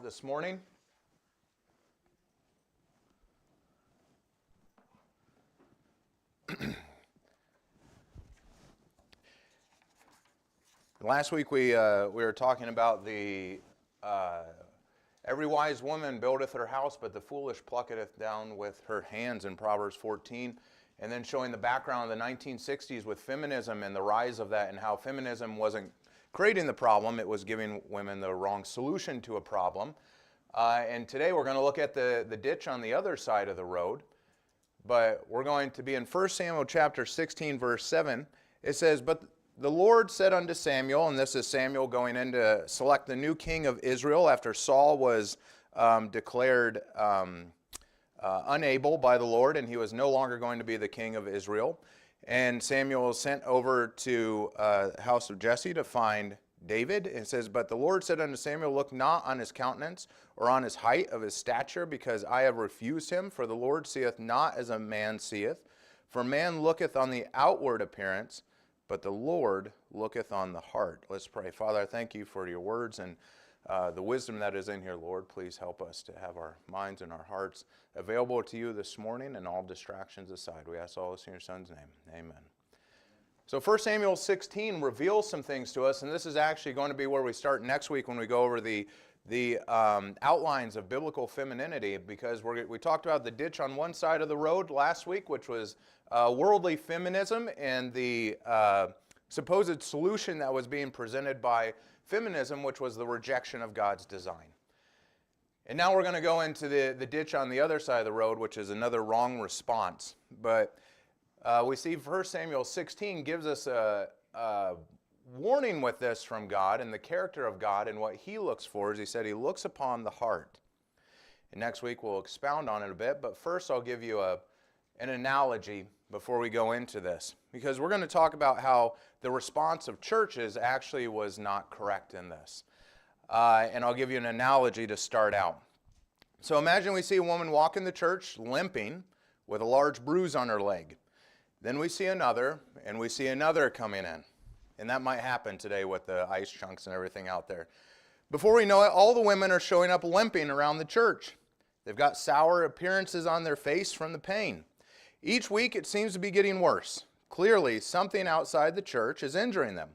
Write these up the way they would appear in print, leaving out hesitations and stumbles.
this morning. Last week we were talking about the every wise woman buildeth her house, but the foolish plucketh down with her hands in Proverbs 14, and then showing the background of the 1960s with feminism and the rise of that, and how feminism wasn't creating the problem, it was giving women the wrong solution to a problem. And today we're going to look at the ditch on the other side of the road, but we're going to be in 1 Samuel chapter 16, verse 7. It says, "But the Lord said unto Samuel," and this is Samuel going in to select the new king of Israel after Saul was declared unable by the Lord, and he was no longer going to be the king of Israel. And Samuel was sent over to the house of Jesse to find David. It says, "But the Lord said unto Samuel, Look not on his countenance or on his height of his stature, because I have refused him. For the Lord seeth not as a man seeth. For man looketh on the outward appearance, but the Lord looketh on the heart." Let's pray. Father, I thank you for your words and the wisdom that is in here, Lord. Please help us to have our minds and our hearts available to you this morning, and all distractions aside. We ask all this in your Son's name. Amen. So 1 Samuel 16 reveals some things to us, and this is actually going to be where we start next week when we go over the outlines of biblical femininity, because we talked about the ditch on one side of the road last week, which was worldly feminism and the supposed solution that was being presented by feminism, which was the rejection of God's design. And now we're going to go into the ditch on the other side of the road, which is another wrong response. But we see 1 Samuel 16 gives us a warning with this from God and the character of God, and what he looks for is, he said, he looks upon the heart. And next week we'll expound on it a bit, but first I'll give you an analogy before we go into this, because we're going to talk about how the response of churches actually was not correct in this. And I'll give you an analogy to start out. So imagine we see a woman walk in the church limping with a large bruise on her leg. Then we see another, and we see another coming in. And that might happen today with the ice chunks and everything out there. Before we know it, all the women are showing up limping around the church. They've got sour appearances on their face from the pain. Each week it seems to be getting worse. Clearly, something outside the church is injuring them.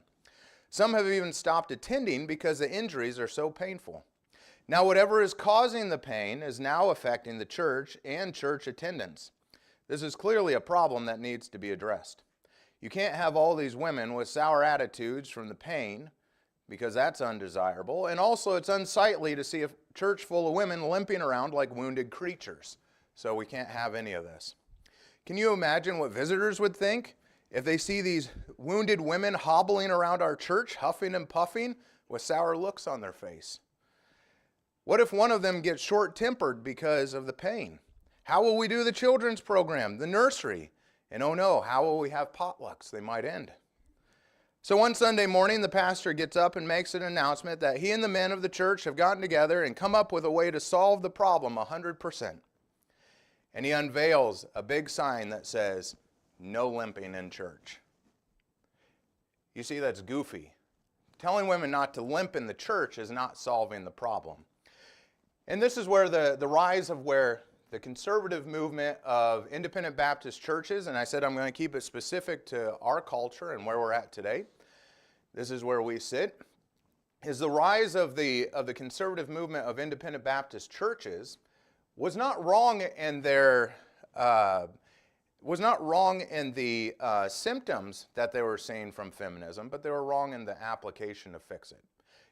Some have even stopped attending because the injuries are so painful. Now, whatever is causing the pain is now affecting the church and church attendance. This is clearly a problem that needs to be addressed. You can't have all these women with sour attitudes from the pain, because that's undesirable. And also it's unsightly to see a church full of women limping around like wounded creatures. So we can't have any of this. Can you imagine what visitors would think if they see these wounded women hobbling around our church, huffing and puffing with sour looks on their face? What if one of them gets short-tempered because of the pain? How will we do the children's program, the nursery? And oh no, how will we have potlucks? They might end. So one Sunday morning, the pastor gets up and makes an announcement that he and the men of the church have gotten together and come up with a way to solve the problem 100%. And he unveils a big sign that says, "No limping in church." You see, that's goofy. Telling women not to limp in the church is not solving the problem. And this is where the rise of where the conservative movement of independent Baptist churches, and I said I'm going to keep it specific to our culture and where we're at today. This is where we sit. Is the rise of the conservative movement of independent Baptist churches was not wrong in their symptoms that they were seeing from feminism, but they were wrong in the application to fix it.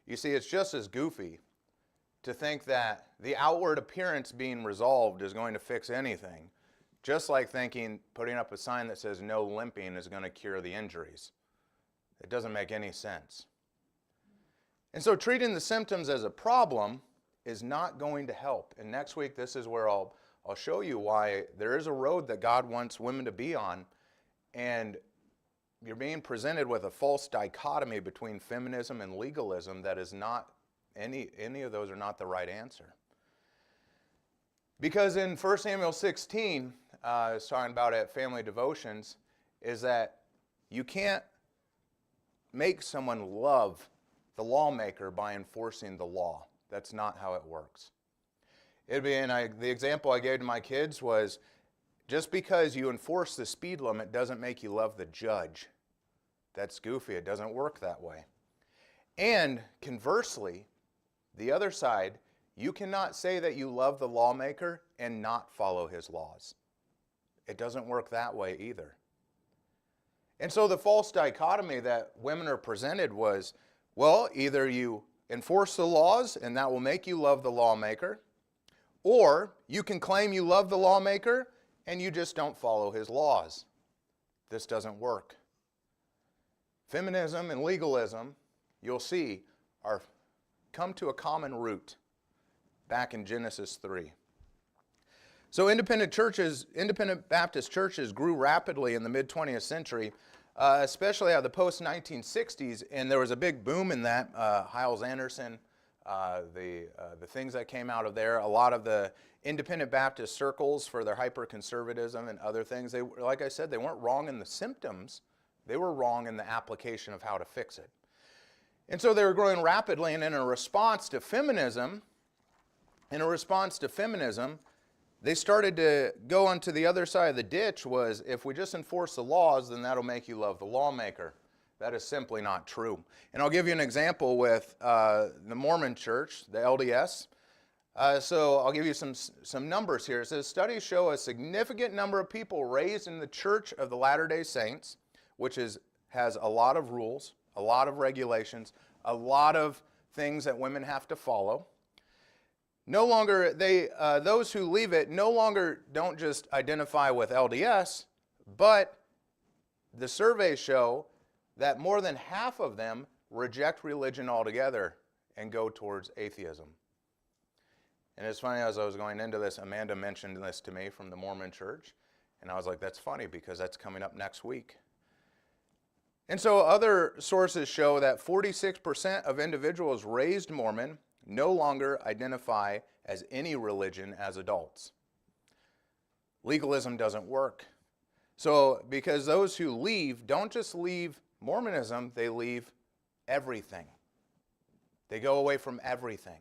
You see, it's just as goofy to think that the outward appearance being resolved is going to fix anything, just like thinking putting up a sign that says no limping is going to cure the injuries. It doesn't make any sense. And so treating the symptoms as a problem is not going to help. And next week, this is where I'll show you why there is a road that God wants women to be on, and you're being presented with a false dichotomy between feminism and legalism that is not, any of those are not the right answer. Because in 1 Samuel 16, it's talking about at family devotions, is that you can't make someone love the lawmaker by enforcing the law. That's not how it works. It'd be, the example I gave to my kids was, just because you enforce the speed limit doesn't make you love the judge. That's goofy. It doesn't work that way. And conversely, the other side, you cannot say that you love the lawmaker and not follow his laws. It doesn't work that way either. And so the false dichotomy that women are presented was, well, either you enforce the laws and that will make you love the lawmaker, or you can claim you love the lawmaker and you just don't follow his laws. This doesn't work. Feminism and legalism, you'll see, come to a common root back in Genesis 3. So independent Baptist churches grew rapidly in the mid-20th century, especially out of the post-1960s, and there was a big boom in that. Hyles Anderson, the things that came out of there, a lot of the independent Baptist circles for their hyper-conservatism and other things, they, like I said, they weren't wrong in the symptoms, they were wrong in the application of how to fix it. And so they were growing rapidly, and in a response to feminism, they started to go onto the other side of the ditch. Was, if we just enforce the laws, then that'll make you love the lawmaker. That is simply not true. And I'll give you an example with the Mormon church, the LDS. So I'll give you some numbers here. It says, studies show a significant number of people raised in the Church of the Latter-day Saints, which has a lot of rules, a lot of regulations, a lot of things that women have to follow. No longer, those who leave it no longer don't just identify with LDS, but the surveys show that more than half of them reject religion altogether and go towards atheism. And it's funny, as I was going into this, Amanda mentioned this to me from the Mormon church, and I was like, that's funny because that's coming up next week. And so other sources show that 46% of individuals raised Mormon no longer identify as any religion as adults. Legalism doesn't work. So, because those who leave don't just leave Mormonism, they leave everything. They go away from everything.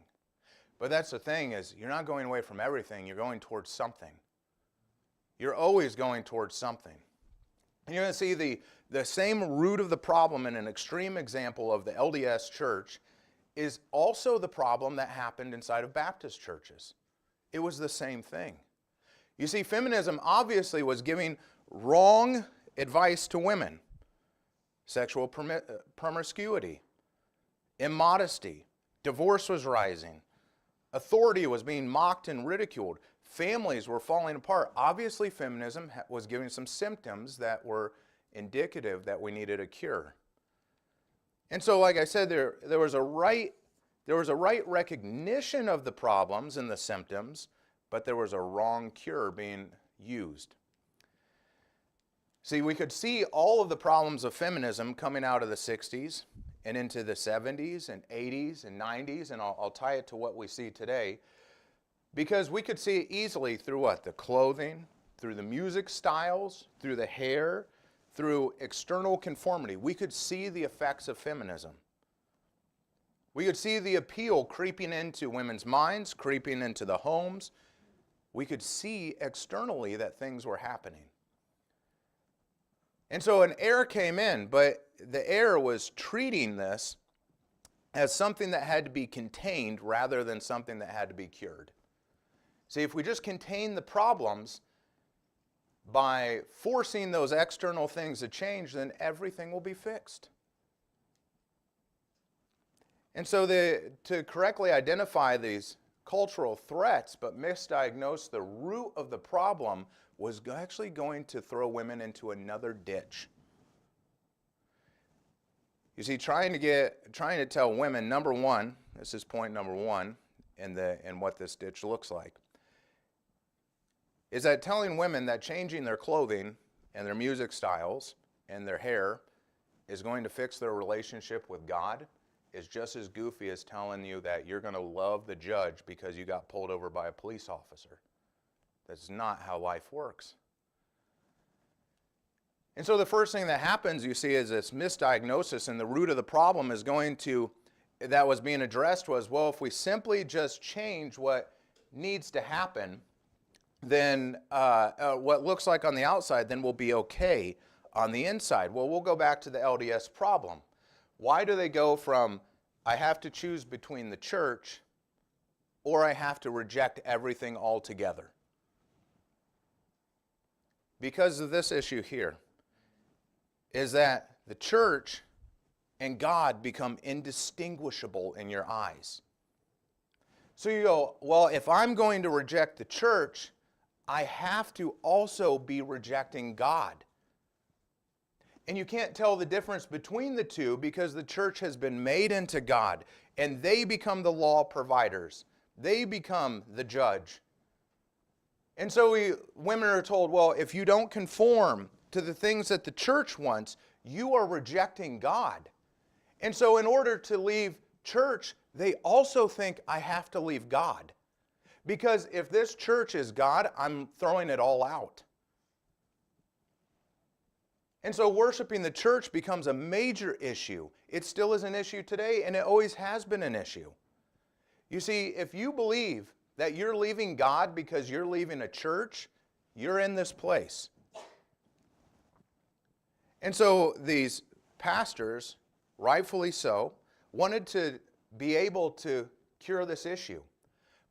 But that's the thing, is you're not going away from everything, you're going towards something. You're always going towards something. And you're going to see the same root of the problem in an extreme example of the LDS church is also the problem that happened inside of Baptist churches. It was the same thing. You see, feminism obviously was giving wrong advice to women. Sexual promiscuity, immodesty, divorce was rising, authority was being mocked and ridiculed, families were falling apart. Obviously, feminism was giving some symptoms that were indicative that we needed a cure. And so, like I said, there was a right recognition of the problems and the symptoms, but there was a wrong cure being used. See, we could see all of the problems of feminism coming out of the 60s and into the 70s and 80s and 90s, and I'll tie it to what we see today, because we could see it easily through what? The clothing, through the music styles, through the hair, through external conformity. We could see the effects of feminism. We could see the appeal creeping into women's minds, creeping into the homes. We could see externally that things were happening. And so an error came in, but the error was treating this as something that had to be contained rather than something that had to be cured. See, if we just contain the problems by forcing those external things to change, then everything will be fixed. And so to correctly identify these cultural threats but misdiagnose the root of the problem was actually going to throw women into another ditch. You see, trying to tell women, number one, this is point number one in what this ditch looks like, is that telling women that changing their clothing and their music styles and their hair is going to fix their relationship with God is just as goofy as telling you that you're going to love the judge because you got pulled over by a police officer. That's not how life works. And so the first thing that happens, you see, is this misdiagnosis, and the root of the problem is going to that was being addressed was, well, if we simply just change what needs to happen, then what looks like on the outside, then we'll be okay on the inside. Well, we'll go back to the LDS problem. Why do they go from, I have to choose between the church or I have to reject everything altogether? Because of this issue here, is that the church and God become indistinguishable in your eyes. So you go, well, if I'm going to reject the church, I have to also be rejecting God. And you can't tell the difference between the two because the church has been made into God, and they become the law providers. They become the judge. And so women are told, well, if you don't conform to the things that the church wants, you are rejecting God. And so in order to leave church, they also think, I have to leave God. Because if this church is God, I'm throwing it all out. And so worshiping the church becomes a major issue. It still is an issue today, and it always has been an issue. You see, if you believe that you're leaving God because you're leaving a church, you're in this place. And so these pastors, rightfully so, wanted to be able to cure this issue.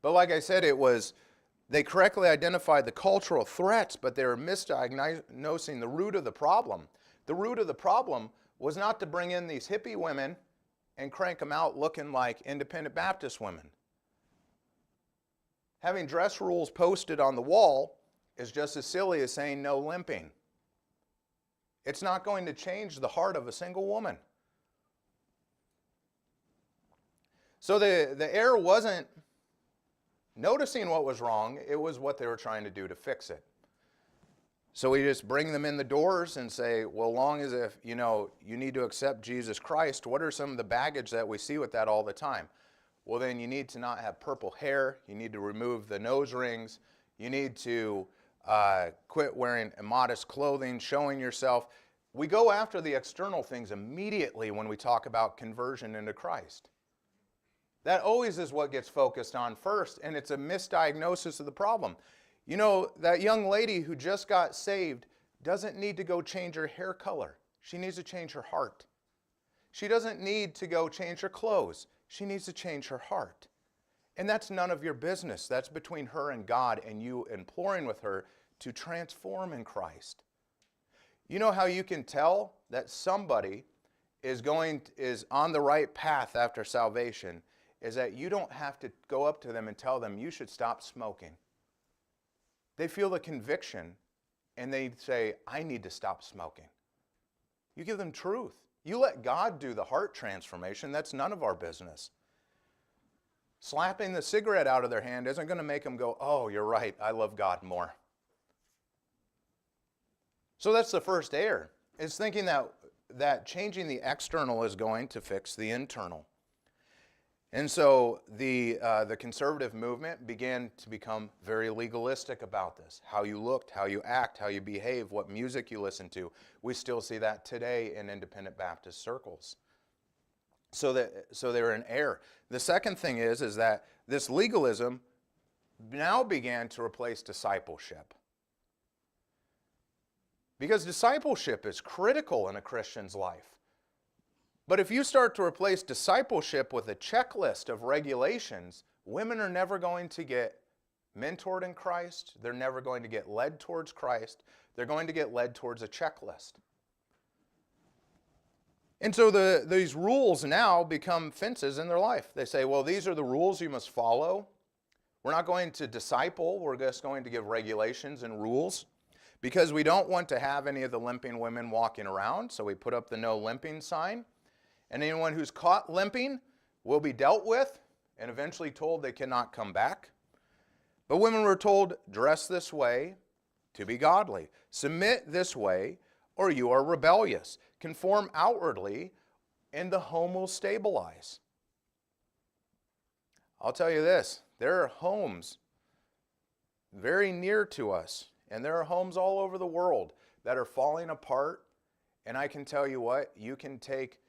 But like I said, they correctly identified the cultural threats, but they were misdiagnosing the root of the problem. The root of the problem was not to bring in these hippie women and crank them out looking like independent Baptist women. Having dress rules posted on the wall is just as silly as saying no limping. It's not going to change the heart of a single woman. So the error wasn't noticing what was wrong, it was what they were trying to do to fix it. So we just bring them in the doors and say, well, long as if you need to accept Jesus Christ, what are some of the baggage that we see with that all the time? Well, then you need to not have purple hair, you need to remove the nose rings, you need to quit wearing immodest clothing, showing yourself. We go after the external things immediately when we talk about conversion into Christ. That always is what gets focused on first, and it's a misdiagnosis of the problem. You know, that young lady who just got saved doesn't need to go change her hair color. She needs to change her heart. She doesn't need to go change her clothes. She needs to change her heart. And that's none of your business. That's between her and God and you imploring with her to transform in Christ. You know how you can tell that somebody is on the right path after salvation is that you don't have to go up to them and tell them you should stop smoking. They feel the conviction and they say, I need to stop smoking. You give them truth. You let God do the heart transformation. That's none of our business. Slapping the cigarette out of their hand isn't going to make them go, oh, you're right, I love God more. So that's the first error, is thinking that changing the external is going to fix the internal. And so the conservative movement began to become very legalistic about this. How you looked, how you act, how you behave, what music you listen to. We still see that today in independent Baptist circles. So they're in error. The second thing is that this legalism now began to replace discipleship. Because discipleship is critical in a Christian's life. But if you start to replace discipleship with a checklist of regulations, women are never going to get mentored in Christ. They're never going to get led towards Christ. They're going to get led towards a checklist. And so these rules now become fences in their life. They say, well, these are the rules you must follow. We're not going to disciple. We're just going to give regulations and rules because we don't want to have any of the limping women walking around. So we put up the no limping sign. And anyone who's caught limping will be dealt with and eventually told they cannot come back. But women were told, dress this way to be godly. Submit this way or you are rebellious. Conform outwardly and the home will stabilize. I'll tell you this, there are homes very near to us and there are homes all over the world that are falling apart. And I can tell you what, you can take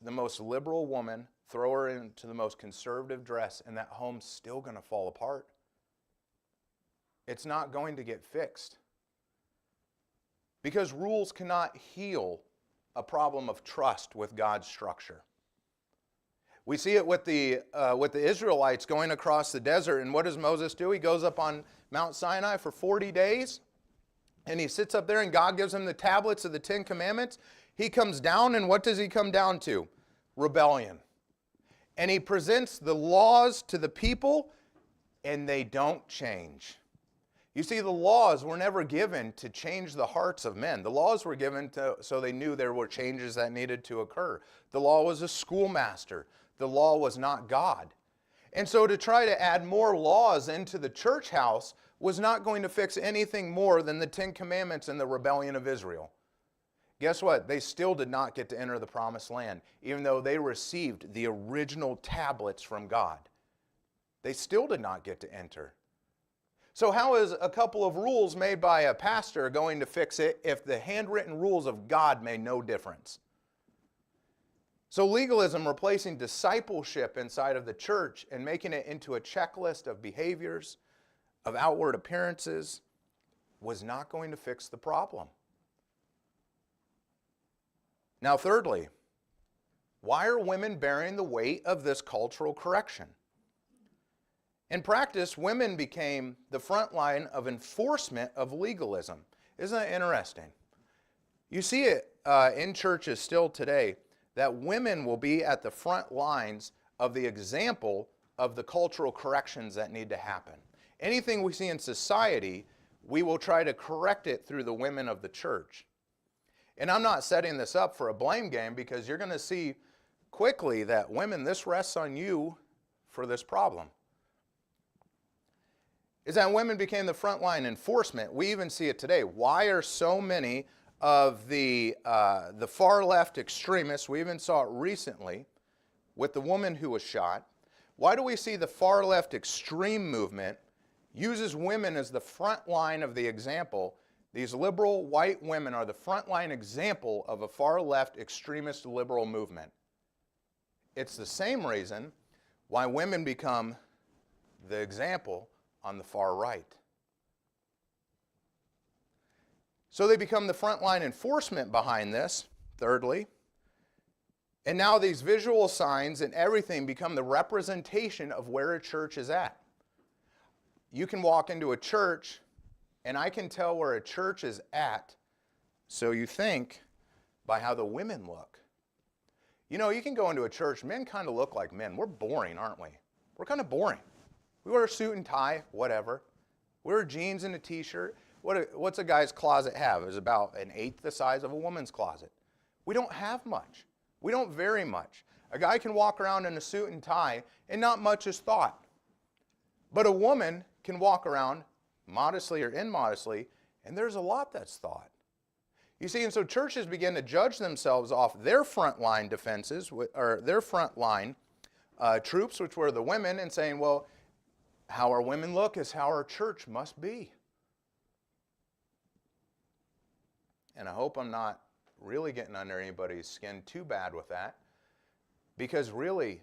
the most liberal woman throw her into the most conservative dress, and that home's still going to fall apart. It's not going to get fixed. Because rules cannot heal a problem of trust with God's structure. We see it with the Israelites going across the desert, and what does Moses do? He goes up on Mount Sinai for 40 days, and he sits up there, and God gives him the tablets of the 10 Commandments. He comes down, and what does he come down to? Rebellion. And he presents the laws to the people, and they don't change. You see, the laws were never given to change the hearts of men. The laws were given so they knew there were changes that needed to occur. The law was a schoolmaster. The law was not God. And so to try to add more laws into the church house was not going to fix anything more than the 10 Commandments and the rebellion of Israel. Guess what? They still did not get to enter the promised land, even though they received the original tablets from God. They still did not get to enter. So how is a couple of rules made by a pastor going to fix it if the handwritten rules of God made no difference? So legalism replacing discipleship inside of the church and making it into a checklist of behaviors, of outward appearances, was not going to fix the problem. Now, thirdly, why are women bearing the weight of this cultural correction? In practice, women became the front line of enforcement of legalism. Isn't that interesting? You see it in churches still today, that women will be at the front lines of the example of the cultural corrections that need to happen. Anything we see in society, we will try to correct it through the women of the church. And I'm not setting this up for a blame game, because you're going to see quickly that women, this rests on you for this problem. Is that women became the frontline enforcement. We even see it today. Why are so many of the far left extremists, we even saw it recently with the woman who was shot, why do we see the far left extreme movement uses women as the front line of the example? These liberal white women are the frontline example of a far left extremist liberal movement. It's the same reason why women become the example on the far right. So they become the frontline enforcement behind this, thirdly. And now these visual signs and everything become the representation of where a church is at. You can walk into a church, and I can tell where a church is at, so you think, by how the women look. You know, you can go into a church, men kind of look like men. We're boring, aren't we? We're kind of boring. We wear a suit and tie, whatever. We wear jeans and a t-shirt. What's a guy's closet have? It's about an eighth the size of a woman's closet. We don't have much. We don't vary much. A guy can walk around in a suit and tie, and not much is thought. But a woman can walk around modestly or immodestly, and there's a lot that's thought. You see, and so churches begin to judge themselves off their frontline defenses, or their frontline troops, which were the women, and saying, well, how our women look is how our church must be. And I hope I'm not really getting under anybody's skin too bad with that, because really,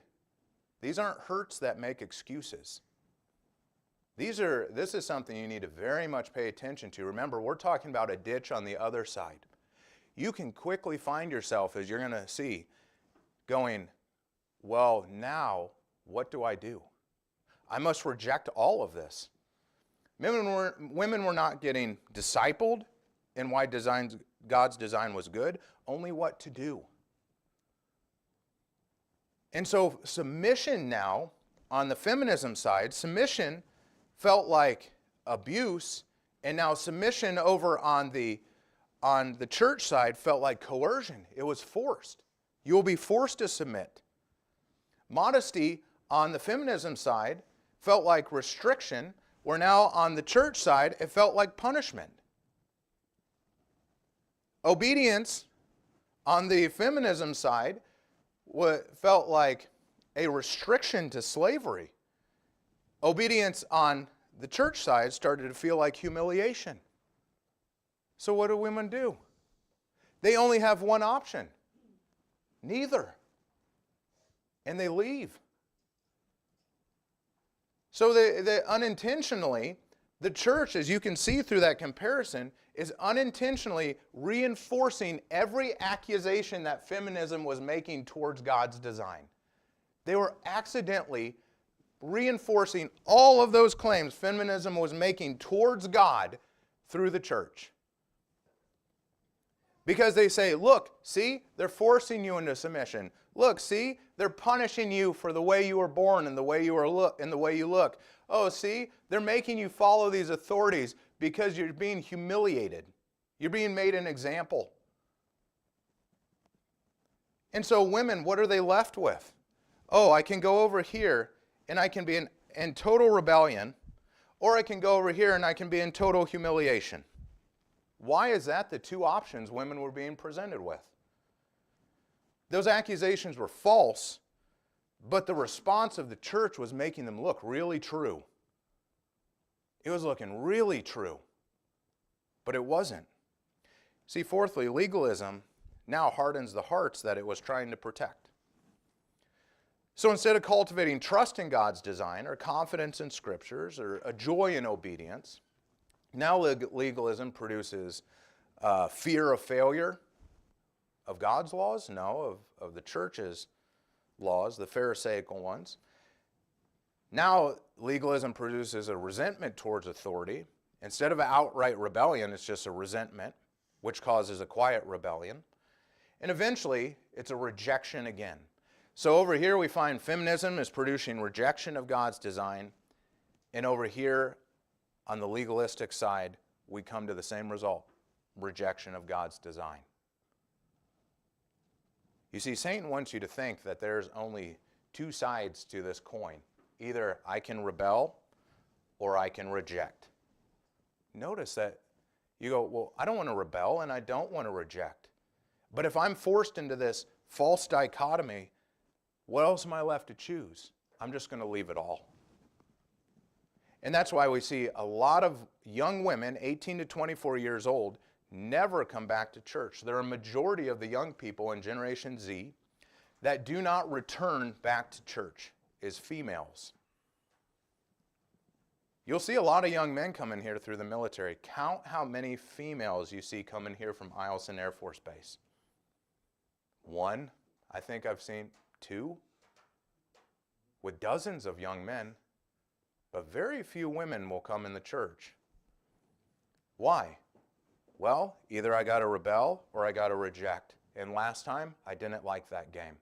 these aren't hurts that make excuses. This is something you need to very much pay attention to. Remember, we're talking about a ditch on the other side. You can quickly find yourself, as you're going to see, going, well, now, what do I do? I must reject all of this. Women were not getting discipled in why God's design was good, only what to do. And so submission now, on the feminism side, submission felt like abuse, and now submission over on the church side felt like coercion. It was forced. You will be forced to submit. Modesty on the feminism side felt like restriction, where now on the church side it felt like punishment. Obedience on the feminism side felt like a restriction to slavery. Obedience on the church side started to feel like humiliation. So what do women do? They only have one option. Neither. and they leave. So they unintentionally, the church, as you can see through that comparison, is unintentionally reinforcing every accusation that feminism was making towards God's design. They were accidentally reinforcing all of those claims feminism was making towards God through the church. Because they say, look, see, they're forcing you into submission. Look, see, they're punishing you for the way you were born and the way you look. Oh, see, they're making you follow these authorities because you're being humiliated. You're being made an example. And so women, what are they left with? Oh, I can go over here and I can be in total rebellion, or I can go over here and I can be in total humiliation. Why is that the two options women were being presented with? Those accusations were false, but the response of the church was making them look really true. It was looking really true, but it wasn't. See, fourthly, legalism now hardens the hearts that it was trying to protect. So instead of cultivating trust in God's design or confidence in scriptures or a joy in obedience, now legalism produces fear of failure of God's laws? No, of the church's laws, the Pharisaical ones. Now legalism produces a resentment towards authority. Instead of outright rebellion, it's just a resentment, which causes a quiet rebellion. And eventually, it's a rejection again. So over here we find feminism is producing rejection of God's design, and over here on the legalistic side, we come to the same result, rejection of God's design. You see, Satan wants you to think that there's only two sides to this coin. Either I can rebel or I can reject. Notice that you go, well, I don't want to rebel and I don't want to reject. But if I'm forced into this false dichotomy, what else am I left to choose? I'm just going to leave it all. And that's why we see a lot of young women, 18 to 24 years old, never come back to church. There are a majority of the young people in Generation Z that do not return back to church is females. You'll see a lot of young men come in here through the military. Count how many females you see coming here from Eielson Air Force Base. One, I think I've seen two, with dozens of young men. But very few women will come in the church. Why? Well, either I got to rebel or I got to reject. And last time, I didn't like that game.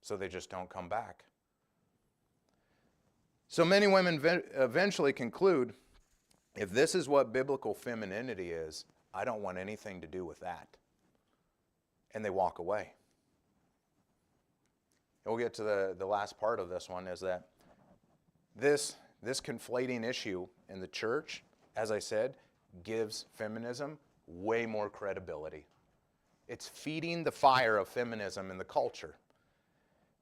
So they just don't come back. So many women eventually conclude, if this is what biblical femininity is, I don't want anything to do with that. And they walk away. And we'll get to the last part of this one, is that this conflating issue in the church, as I said, gives feminism way more credibility. It's feeding the fire of feminism in the culture.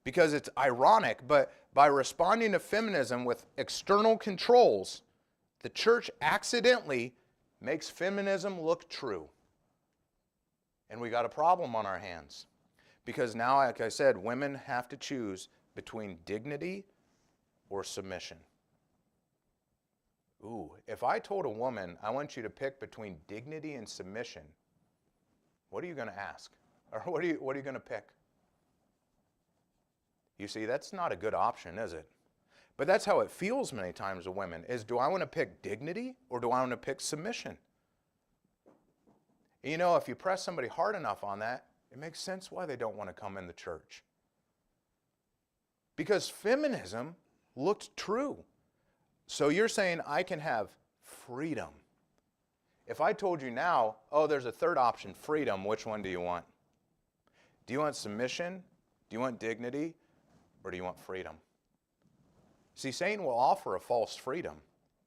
Because it's ironic, but by responding to feminism with external controls, the church accidentally makes feminism look true. And we got a problem on our hands. Because now, like I said, women have to choose between dignity or submission. Ooh, if I told a woman, I want you to pick between dignity and submission, what are you going to ask? Or what are you going to pick? You see, that's not a good option, is it? But that's how it feels many times to women, is do I want to pick dignity or do I want to pick submission? And you know, if you press somebody hard enough on that, it makes sense why they don't want to come in the church. Because feminism looked true. So you're saying I can have freedom. If I told you now, oh, there's a third option, freedom, which one do you want? Do you want submission? Do you want dignity? Or do you want freedom? See, Satan will offer a false freedom.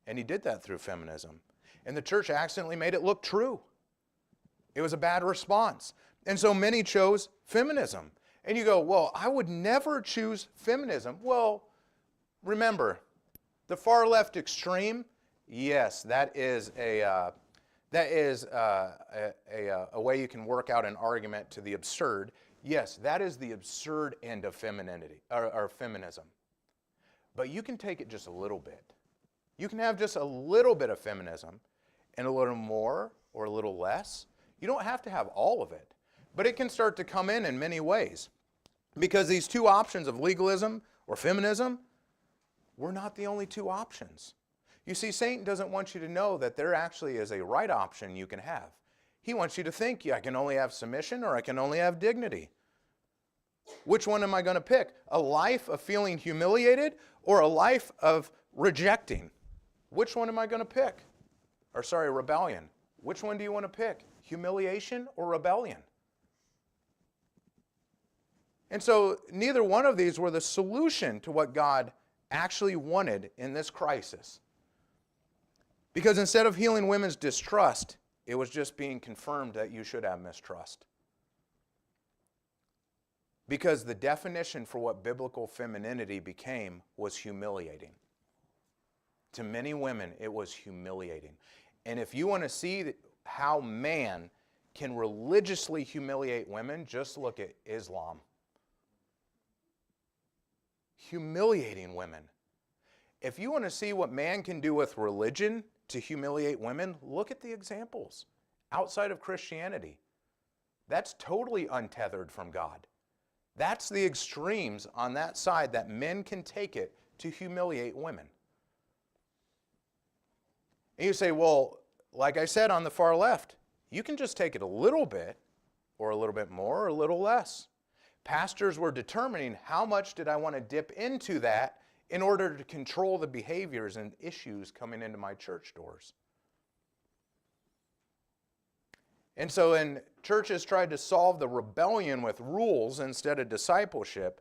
And he did that through feminism. And the church accidentally made it look true. It was a bad response. And so many chose feminism. And you go, well, I would never choose feminism. Well, remember, the far left extreme, yes, that is a way you can work out an argument to the absurd. Yes, that is the absurd end of femininity or feminism. But you can take it just a little bit. You can have just a little bit of feminism and a little more or a little less. You don't have to have all of it. But it can start to come in many ways. Because these two options of legalism or feminism, we're not the only two options. You see, Satan doesn't want you to know that there actually is a right option you can have. He wants you to think, yeah, I can only have submission or I can only have dignity. Which one am I going to pick? A life of feeling humiliated or a life of rejecting? Which one am I going to pick? Or sorry, rebellion. Which one do you want to pick? Humiliation or rebellion? And so neither one of these were the solution to what God actually wanted in this crisis. Because instead of healing women's distrust, it was just being confirmed that you should have mistrust. Because the definition for what biblical femininity became was humiliating. To many women, it was humiliating. And if you want to see how man can religiously humiliate women, just look at Islam. Humiliating women. If you want to see what man can do with religion to humiliate women, look at the examples outside of Christianity. That's totally untethered from God. That's the extremes on that side that men can take it to humiliate women. And you say, well, like I said on the far left, you can just take it a little bit or a little bit more or a little less. Pastors were determining how much did I want to dip into that in order to control the behaviors and issues coming into my church doors. And so when churches tried to solve the rebellion with rules instead of discipleship,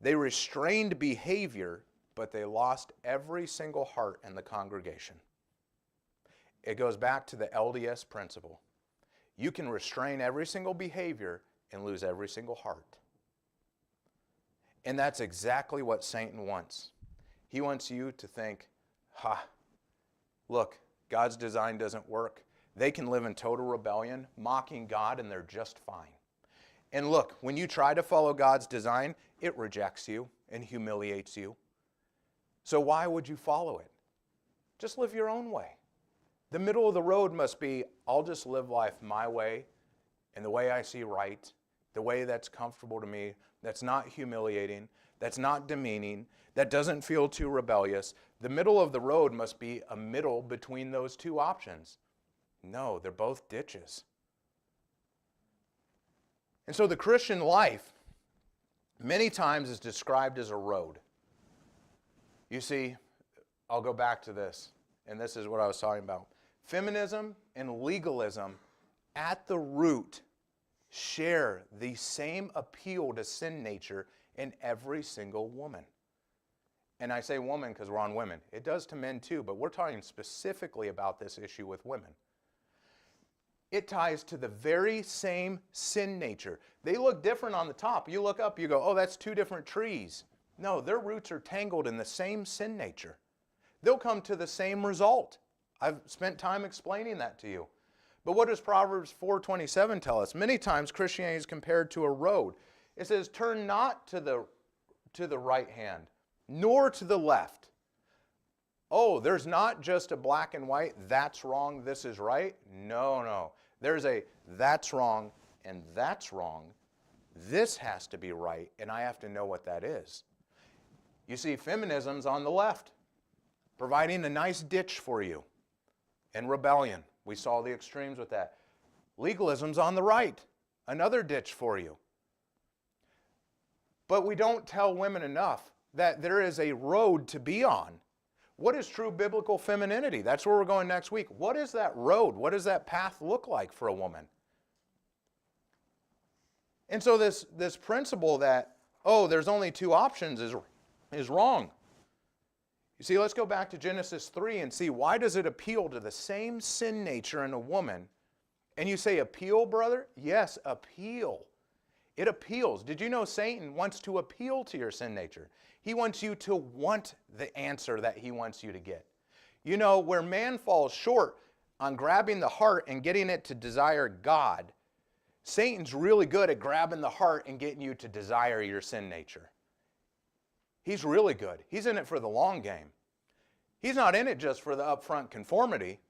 they restrained behavior, but they lost every single heart in the congregation. It goes back to the LDS principle. You can restrain every single behavior and lose every single heart. And that's exactly what Satan wants. He wants you to think, look, God's design doesn't work. They can live in total rebellion, mocking God, and they're just fine. And look, when you try to follow God's design, it rejects you and humiliates you. So why would you follow it? Just live your own way. The middle of the road must be, I'll just live life my way and the way I see right, the way that's comfortable to me, that's not humiliating, that's not demeaning, that doesn't feel too rebellious. The middle of the road must be a middle between those two options. No, they're both ditches. And so the Christian life many times is described as a road. You see, I'll go back to this, and this is what I was talking about. Feminism and legalism at the root share the same appeal to sin nature in every single woman. And I say woman because we're on women. It does to men too, but we're talking specifically about this issue with women. It ties to the very same sin nature. They look different on the top. You look up, you go, oh, that's two different trees. No, their roots are tangled in the same sin nature. They'll come to the same result. I've spent time explaining that to you. But what does Proverbs 4:27 tell us? Many times Christianity is compared to a road. It says, turn not to the right hand, nor to the left. Oh, there's not just a black and white, that's wrong, this is right. No. There's a that's wrong and that's wrong. This has to be right, and I have to know what that is. You see, feminism's on the left, providing a nice ditch for you. And rebellion, we saw the extremes with that. Legalism's on the right, another ditch for you. But we don't tell women enough that there is a road to be on. What is true biblical femininity? That's where we're going next week. What is that road? What does that path look like for a woman? And so this principle that, oh, there's only two options is wrong. You see, let's go back to Genesis 3 and see why does it appeal to the same sin nature in a woman? And you say appeal, brother? Yes, appeal. It appeals. Did you know Satan wants to appeal to your sin nature? He wants you to want the answer that he wants you to get. You know, where man falls short on grabbing the heart and getting it to desire God, Satan's really good at grabbing the heart and getting you to desire your sin nature. He's really good. He's in it for the long game. He's not in it just for the upfront conformity.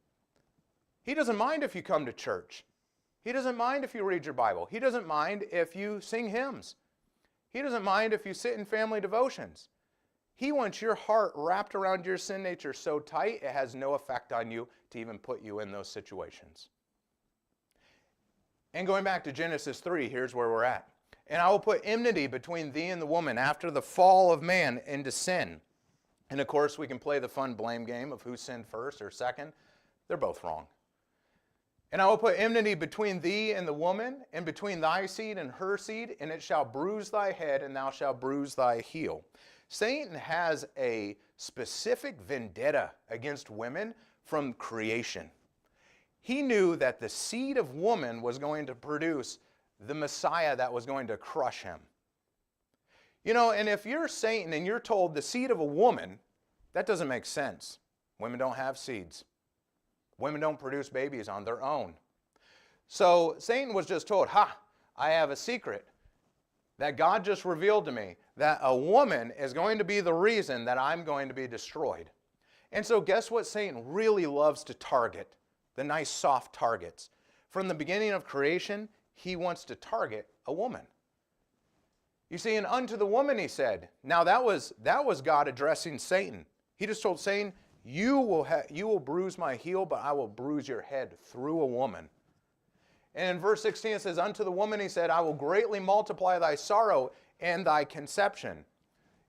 He doesn't mind if you come to church. He doesn't mind if you read your Bible. He doesn't mind if you sing hymns. He doesn't mind if you sit in family devotions. He wants your heart wrapped around your sin nature so tight it has no effect on you to even put you in those situations. And going back to Genesis 3, here's where we're at. And I will put enmity between thee and the woman after the fall of man into sin. And of course, we can play the fun blame game of who sinned first or second. They're both wrong. And I will put enmity between thee and the woman, and between thy seed and her seed, and it shall bruise thy head, and thou shalt bruise thy heel. Satan has a specific vendetta against women from creation. He knew that the seed of woman was going to produce the Messiah that was going to crush him. You know, and if you're Satan and you're told the seed of a woman, that doesn't make sense. Women don't have seeds. Women don't produce babies on their own. So Satan was just told, I have a secret that God just revealed to me, that a woman is going to be the reason that I'm going to be destroyed. And so guess what Satan really loves to target? The nice soft targets. From the beginning of creation, he wants to target a woman. You see, and unto the woman he said. Now that was God addressing Satan. He just told Satan, you will bruise my heel, but I will bruise your head through a woman. And in verse 16 it says, unto the woman he said, I will greatly multiply thy sorrow and thy conception.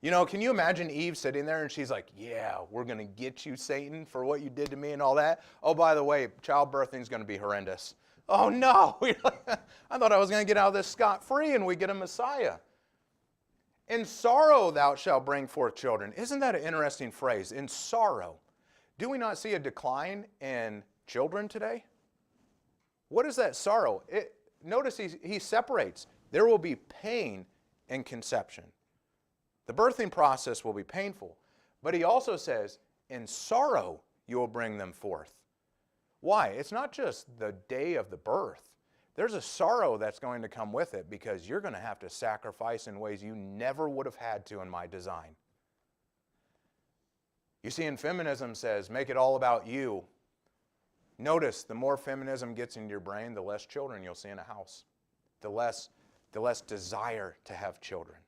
You know, can you imagine Eve sitting there and she's like, yeah, we're going to get you, Satan, for what you did to me and all that. Oh, by the way, childbirthing is going to be horrendous. Oh, no. I thought I was going to get out of this scot-free and we get a Messiah. In sorrow thou shalt bring forth children. Isn't that an interesting phrase? In sorrow. Do we not see a decline in children today? What is that sorrow? Notice he separates. There will be pain in conception. The birthing process will be painful. But he also says, in sorrow you will bring them forth. Why? It's not just the day of the birth. There's a sorrow that's going to come with it because you're going to have to sacrifice in ways you never would have had to in my design. You see, and feminism says, make it all about you. Notice, the more feminism gets into your brain, the less children you'll see in a house. The less desire to have children.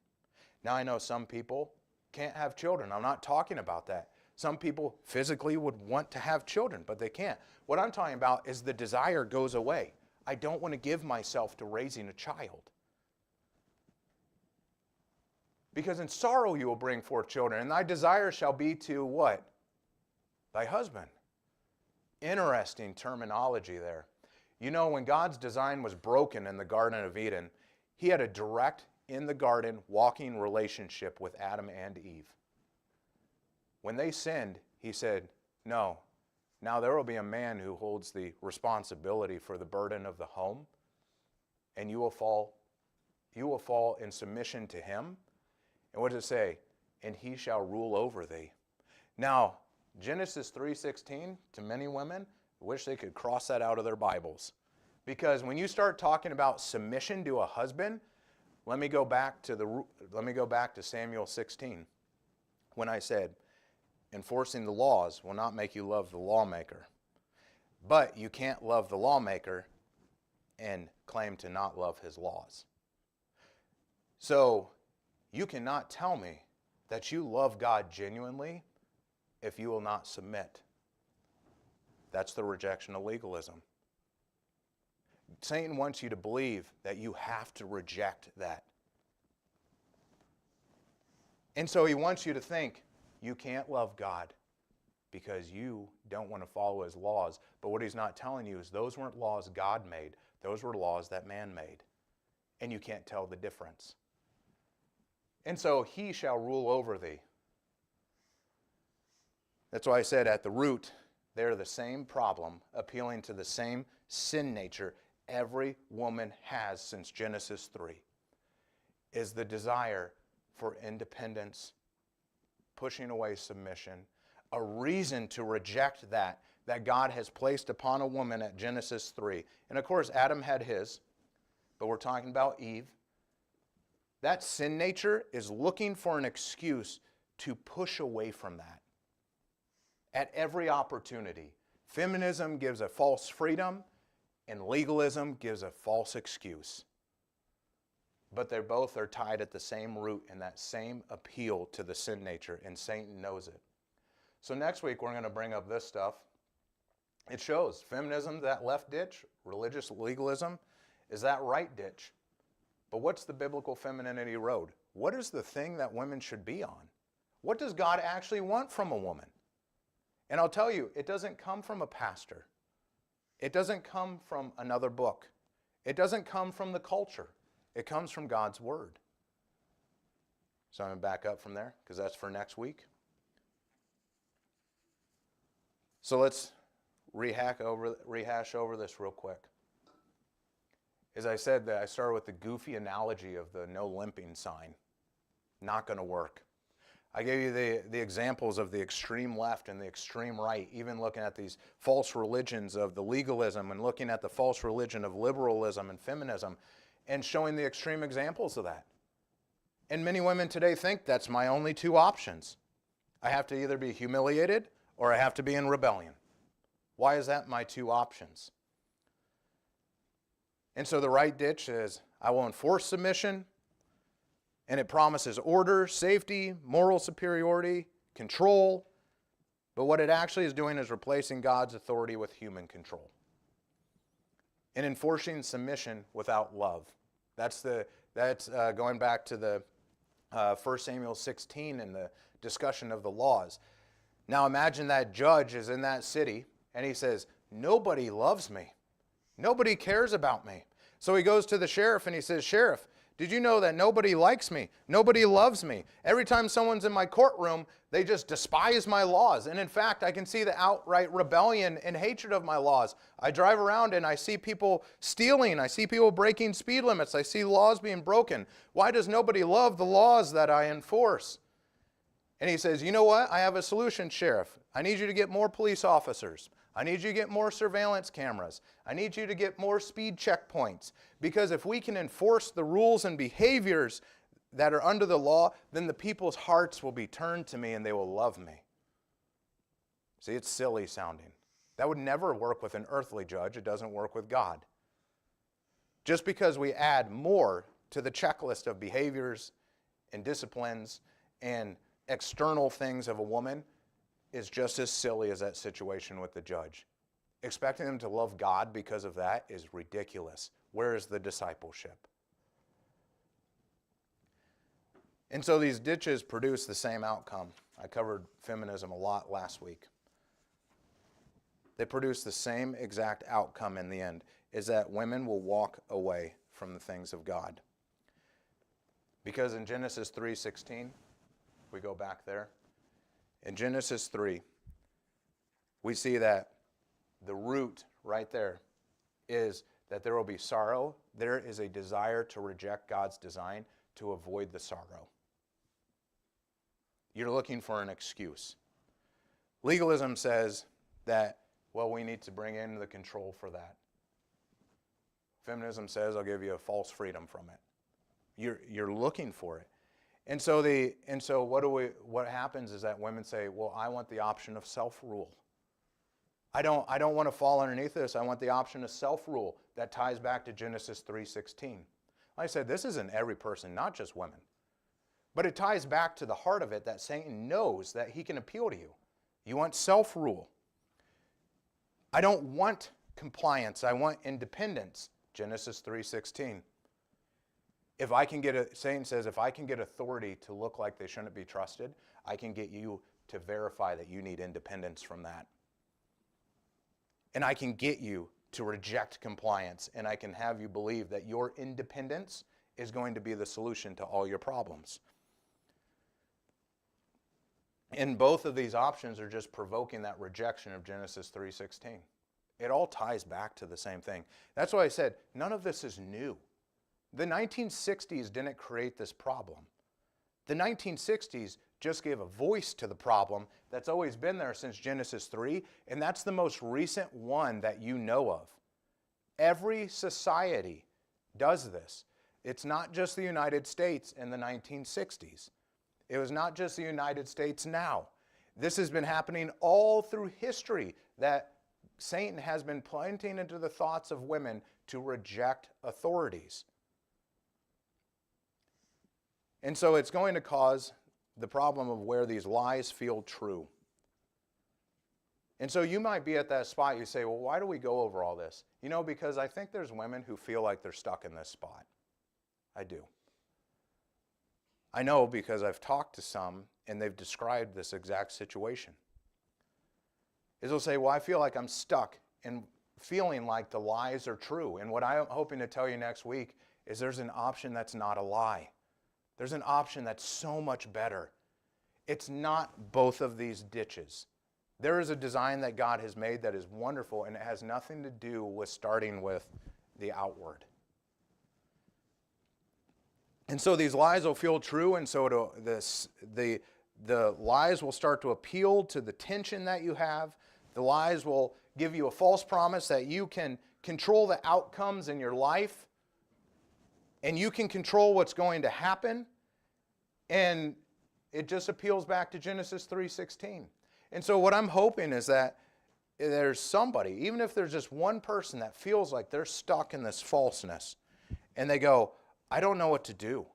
Now, I know some people can't have children. I'm not talking about that. Some people physically would want to have children, but they can't. What I'm talking about is the desire goes away. I don't want to give myself to raising a child. Because in sorrow you will bring forth children, and thy desire shall be to what? Thy husband. Interesting terminology there. You know, when God's design was broken in the Garden of Eden, he had a direct, in the garden, walking relationship with Adam and Eve. When they sinned, he said, no, now there will be a man who holds the responsibility for the burden of the home, and you will fall in submission to him. And what does it say? And he shall rule over thee. Now, Genesis 3:16, to many women, wish they could cross that out of their Bibles. Because when you start talking about submission to a husband, let me go back to Samuel 16, when I said, enforcing the laws will not make you love the lawmaker. But you can't love the lawmaker and claim to not love his laws. So you cannot tell me that you love God genuinely if you will not submit. That's the rejection of legalism. Satan wants you to believe that you have to reject that. And so he wants you to think you can't love God because you don't want to follow his laws. But what he's not telling you is those weren't laws God made. Those were laws that man made. And you can't tell the difference. And so he shall rule over thee. That's why I said at the root, they're the same problem, appealing to the same sin nature every woman has since Genesis 3, is the desire for independence, pushing away submission, a reason to reject that God has placed upon a woman at Genesis 3. And of course, Adam had his, but we're talking about Eve. That sin nature is looking for an excuse to push away from that at every opportunity. Feminism gives a false freedom, and legalism gives a false excuse. But they both are tied at the same root in that same appeal to the sin nature, and Satan knows it. So next week we're going to bring up this stuff. It shows feminism, that left ditch, religious legalism, is that right ditch. But what's the biblical femininity road? What is the thing that women should be on? What does God actually want from a woman? And I'll tell you, it doesn't come from a pastor. It doesn't come from another book. It doesn't come from the culture. It comes from God's Word. So I'm going to back up from there because that's for next week. So let's rehash over this real quick. As I said, that I started with the goofy analogy of the no limping sign. Not going to work. I gave you the examples of the extreme left and the extreme right, even looking at these false religions of the legalism and looking at the false religion of liberalism and feminism and showing the extreme examples of that. And many women today think that's my only two options. I have to either be humiliated or I have to be in rebellion. Why is that my two options? And so the right ditch is, I will enforce submission, and it promises order, safety, moral superiority, control. But what it actually is doing is replacing God's authority with human control. And enforcing submission without love. That's going back to the 1 Samuel 16 and the discussion of the laws. Now imagine that judge is in that city, and he says, nobody loves me. Nobody cares about me. So he goes to the sheriff and he says, Sheriff, did you know that nobody likes me? Nobody loves me. Every time someone's in my courtroom, they just despise my laws. And in fact, I can see the outright rebellion and hatred of my laws. I drive around and I see people stealing. I see people breaking speed limits. I see laws being broken. Why does nobody love the laws that I enforce? And he says, you know what? I have a solution, Sheriff. I need you to get more police officers. I need you to get more surveillance cameras. I need you to get more speed checkpoints. Because if we can enforce the rules and behaviors that are under the law, then the people's hearts will be turned to me and they will love me. See, it's silly sounding. That would never work with an earthly judge. It doesn't work with God. Just because we add more to the checklist of behaviors and disciplines and external things of a woman is just as silly as that situation with the judge. Expecting them to love God because of that is ridiculous. Where is the discipleship? And so these ditches produce the same outcome. I covered feminism a lot last week. They produce the same exact outcome in the end, is that women will walk away from the things of God. Because in Genesis 3:16, we go back there, in Genesis 3, we see that the root right there is that there will be sorrow. There is a desire to reject God's design to avoid the sorrow. You're looking for an excuse. Legalism says that, well, we need to bring in the control for that. Feminism says, I'll give you a false freedom from it. You're looking for it. And so what happens is that women say, well, I want the option of self-rule. I don't want to fall underneath this. I want the option of self-rule. That ties back to Genesis 3:16. Like I said, this isn't every person, not just women. But it ties back to the heart of it that Satan knows that he can appeal to you. You want self-rule. I don't want compliance. I want independence. Genesis 3:16. Satan says, if I can get authority to look like they shouldn't be trusted, I can get you to verify that you need independence from that. And I can get you to reject compliance, and I can have you believe that your independence is going to be the solution to all your problems. And both of these options are just provoking that rejection of Genesis 3:16. It all ties back to the same thing. That's why I said, none of this is new. The 1960s didn't create this problem. The 1960s just gave a voice to the problem that's always been there since Genesis 3, and that's the most recent one that you know of. Every society does this. It's not just the United States in the 1960s. It was not just the United States now. This has been happening all through history, that Satan has been planting into the thoughts of women to reject authorities. And so it's going to cause the problem of where these lies feel true. And so you might be at that spot, you say, well, why do we go over all this? You know, because I think there's women who feel like they're stuck in this spot. I do. I know because I've talked to some and they've described this exact situation. Is they'll say, well, I feel like I'm stuck in feeling like the lies are true. And what I'm hoping to tell you next week is there's an option that's not a lie. There's an option that's so much better. It's not both of these ditches. There is a design that God has made that is wonderful, and it has nothing to do with starting with the outward. And so these lies will feel true, and so the lies will start to appeal to the tension that you have. The lies will give you a false promise that you can control the outcomes in your life, and you can control what's going to happen. And it just appeals back to Genesis 3:16. And so what I'm hoping is that there's somebody, even if there's just one person that feels like they're stuck in this falseness, and they go, I don't know what to do.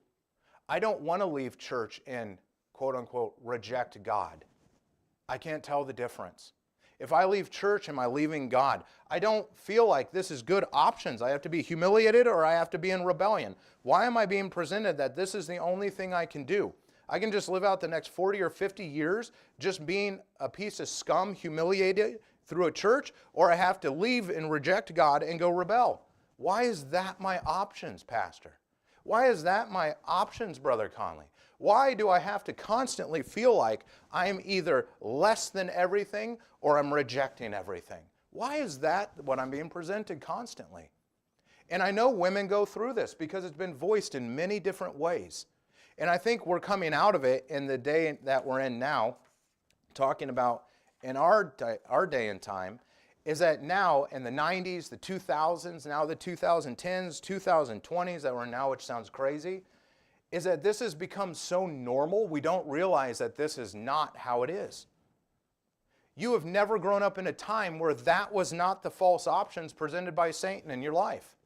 I don't want to leave church and, quote unquote, reject God. I can't tell the difference. If I leave church, am I leaving God? I don't feel like this is good options. I have to be humiliated or I have to be in rebellion. Why am I being presented that this is the only thing I can do? I can just live out the next 40 or 50 years just being a piece of scum, humiliated through a church, or I have to leave and reject God and go rebel. Why is that my options, Pastor? Why is that my options, Brother Connolly? Why do I have to constantly feel like I'm either less than everything or I'm rejecting everything? Why is that what I'm being presented constantly? And I know women go through this because it's been voiced in many different ways. And I think we're coming out of it in the day that we're in now, talking about in our day and time, is that now in the 90s, the 2000s, now the 2010s, 2020s that we're now, which sounds crazy, is that this has become so normal, we don't realize that this is not how it is. You have never grown up in a time where that was not the false options presented by Satan in your life.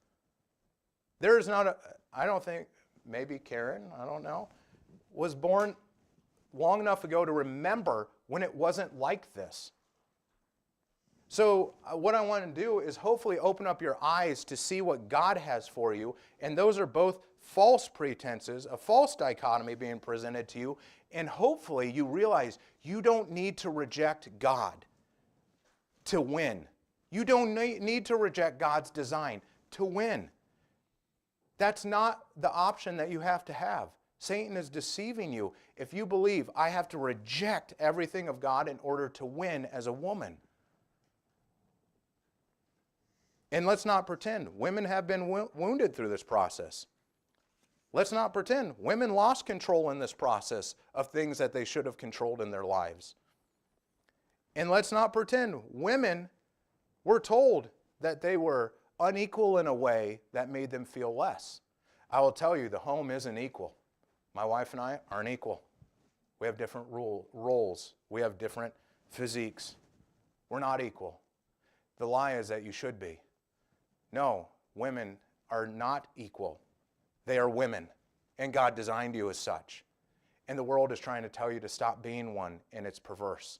There is not a, I don't think, maybe Karen, I don't know, was born long enough ago to remember when it wasn't like this. So what I want to do is hopefully open up your eyes to see what God has for you, and those are both false pretenses, a false dichotomy being presented to you, and hopefully you realize you don't need to reject God to win. You don't need to reject God's design to win. That's not the option that you have to have. Satan is deceiving you if you believe I have to reject everything of God in order to win as a woman. And let's not pretend women have been wounded through this process. Let's not pretend women lost control in this process of things that they should have controlled in their lives. And let's not pretend women were told that they were unequal in a way that made them feel less. I will tell you, the home isn't equal. My wife and I aren't equal. We have different roles. We have different physiques. We're not equal. The lie is that you should be. No, women are not equal. They are women, and God designed you as such. And the world is trying to tell you to stop being one, and it's perverse.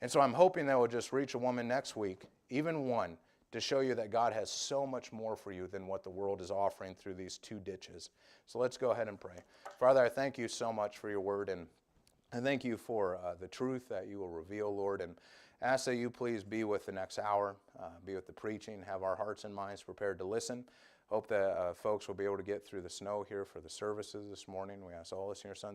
And so I'm hoping that we'll just reach a woman next week, even one, to show you that God has so much more for you than what the world is offering through these two ditches. So let's go ahead and pray. Father, I thank you so much for your word, and I thank you for the truth that you will reveal, Lord, and ask that you please be with the next hour, be with the preaching, have our hearts and minds prepared to listen. Hope that folks will be able to get through the snow here for the services this morning. We ask all this in your Son.